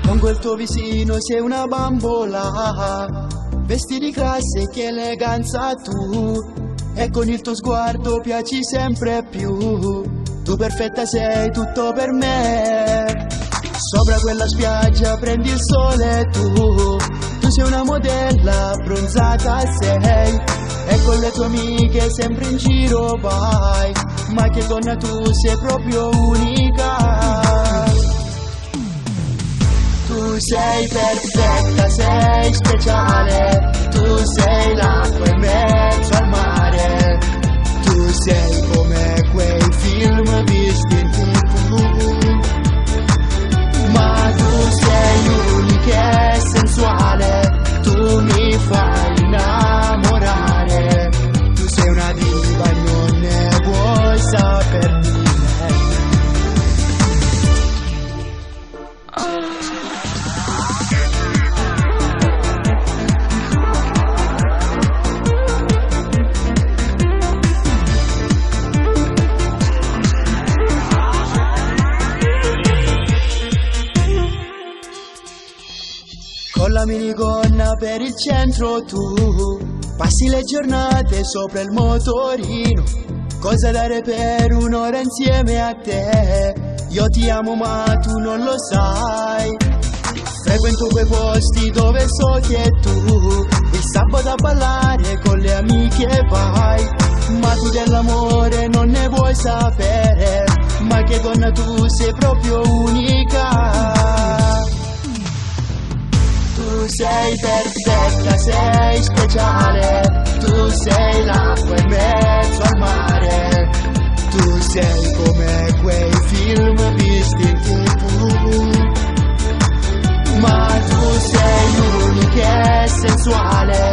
Con quel tuo vicino sei una bambola, vesti di classe che eleganza tu, e con il tuo sguardo piaci sempre più. Tu perfetta sei tutto per me, sopra quella spiaggia prendi il sole tu sei una modella bronzata sei, e con le tue amiche sempre in giro vai, ma che donna tu sei proprio unica. Tu sei perfetta, sei speciale, tu sei l'acqua in mezzo al mare, tu sei come quei film visti in TV, ma tu sei unica e sensuale, tu mi fai innamorare, tu sei una diva e non ne vuoi saper di me. Con la minigonna per il centro tu passi le giornate sopra il motorino, cosa dare per un'ora insieme a te. Io ti amo ma tu non lo sai, frequento quei posti dove so che tu il sabato a ballare con le amiche vai, ma tu dell'amore non ne vuoi sapere, ma che donna tu sei proprio unica. Tu sei perfetta, sei speciale, tu sei l'acqua in mezzo al mare, tu sei come quei film visti in TV, ma tu sei unica e sensuale,